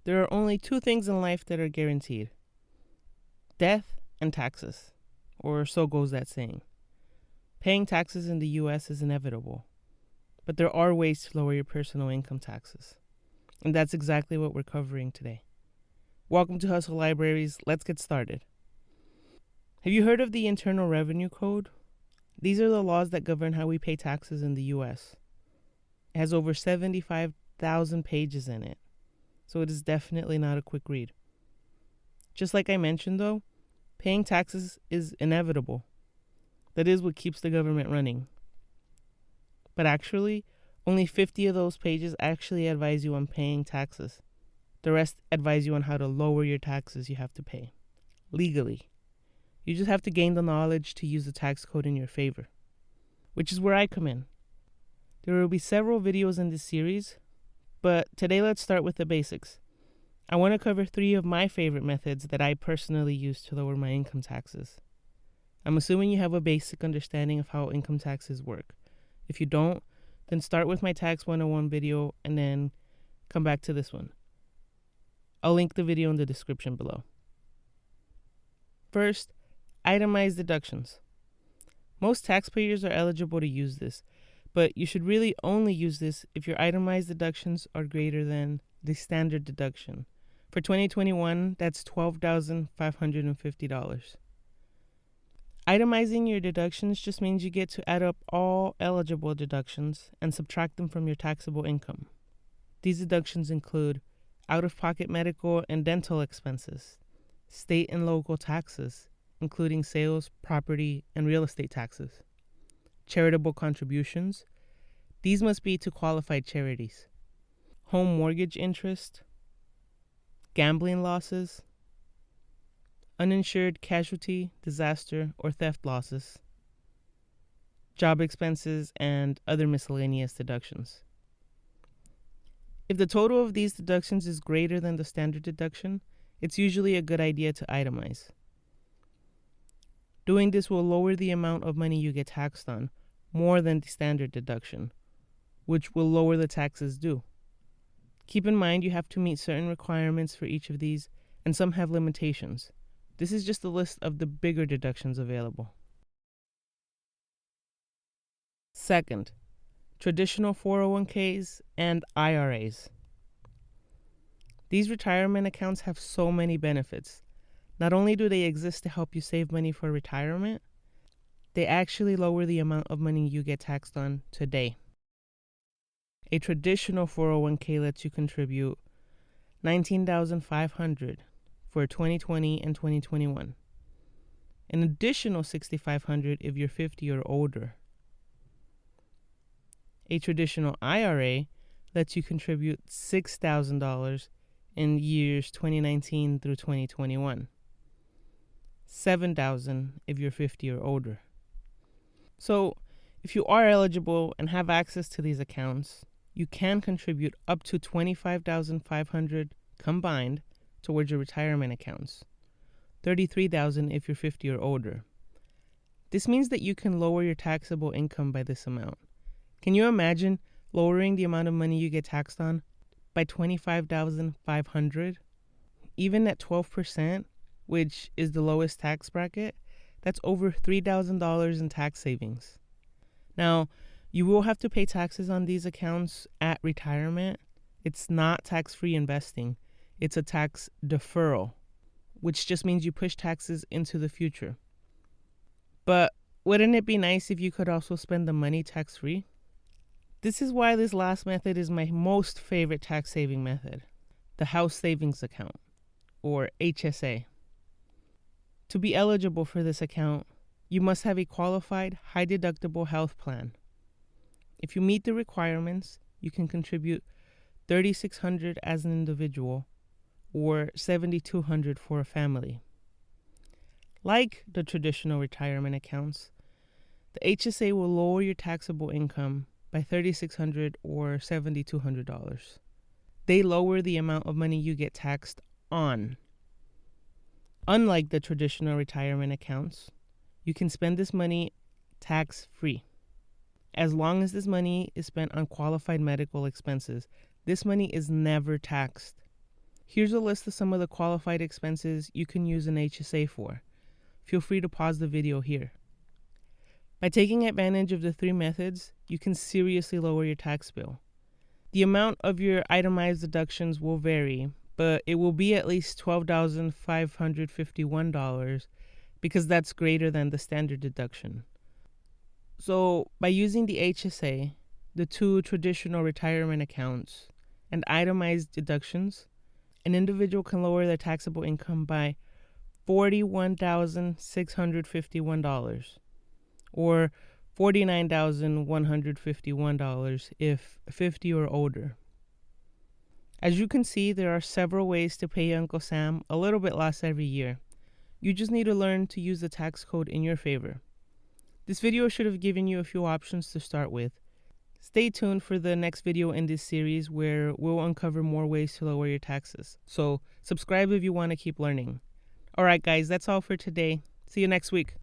There are only two things in life that are guaranteed: death and taxes, or so goes that saying. Paying taxes in the US is inevitable, but there are ways to lower your personal income taxes. And that's exactly what we're covering today. Welcome to Hustle Libraries. Let's get started. Have you heard of the Internal Revenue Code? These are the laws that govern how we pay taxes in the US. It has over 75,000 pages in it, so it is definitely not a quick read. Just like I mentioned though, paying taxes is inevitable. That is what keeps the government running. But actually, only 50 of those pages actually advise you on paying taxes. The rest advise you on how to lower your taxes you have to pay, legally. You just have to gain the knowledge to use the tax code in your favor, which is where I come in. There will be several videos in this series, but today let's start with the basics. I want to cover 3 of my favorite methods that I personally use to lower my income taxes. I'm assuming you have a basic understanding of how income taxes work. If you don't, then start with my Tax 101 video and then come back to this one. I'll link the video in the description below. First, itemized deductions. Most taxpayers are eligible to use this, but you should really only use this if your itemized deductions are greater than the standard deduction. For 2021, that's $12,550. Itemizing your deductions just means you get to add up all eligible deductions and subtract them from your taxable income. These deductions include out-of-pocket medical and dental expenses, state and local taxes, including sales, property, and real estate taxes, charitable contributions. These must be to qualified charities, home mortgage interest, gambling losses, uninsured casualty, disaster, or theft losses, job expenses, and other miscellaneous deductions. If the total of these deductions is greater than the standard deduction, it's usually a good idea to itemize. Doing this will lower the amount of money you get taxed on more than the standard deduction, which will lower the taxes due. Keep in mind you have to meet certain requirements for each of these, and some have limitations. This is just a list of the bigger deductions available. Second, traditional 401ks and IRAs. These retirement accounts have so many benefits. Not only do they exist to help you save money for retirement, they actually lower the amount of money you get taxed on today. A traditional 401k lets you contribute $19,500 for 2020 and 2021. An additional $6,500 if you're 50 or older. A traditional IRA lets you contribute $6,000 in years 2019 through 2021. $7,000 if you're 50 or older. So, if you are eligible and have access to these accounts, you can contribute up to $25,500 combined towards your retirement accounts. $33,000 if you're 50 or older. This means that you can lower your taxable income by this amount. Can you imagine lowering the amount of money you get taxed on by $25,500? Even at 12%, which is the lowest tax bracket, that's over $3,000 in tax savings. Now, you will have to pay taxes on these accounts at retirement. It's not tax-free investing. It's a tax deferral, which just means you push taxes into the future. But wouldn't it be nice if you could also spend the money tax-free? This is why this last method is my most favorite tax-saving method, the House Savings Account, or HSA. To be eligible for this account, you must have a qualified high-deductible health plan. If you meet the requirements, you can contribute $3,600 as an individual or $7,200 for a family. Like the traditional retirement accounts, the HSA will lower your taxable income by $3,600 or $7,200. They lower the amount of money you get taxed on. Unlike the traditional retirement accounts, you can spend this money tax-free. As long as this money is spent on qualified medical expenses, this money is never taxed. Here's a list of some of the qualified expenses you can use an HSA for. Feel free to pause the video here. By taking advantage of the 3 methods, you can seriously lower your tax bill. The amount of your itemized deductions will vary, but it will be at least $12,551 because that's greater than the standard deduction. So, by using the HSA, the 2 traditional retirement accounts, and itemized deductions, an individual can lower their taxable income by $41,651 or $49,151 if 50 or older. As you can see, there are several ways to pay Uncle Sam a little bit less every year. You just need to learn to use the tax code in your favor. This video should have given you a few options to start with. Stay tuned for the next video in this series where we'll uncover more ways to lower your taxes. So subscribe if you want to keep learning. Alright guys, that's all for today. See you next week.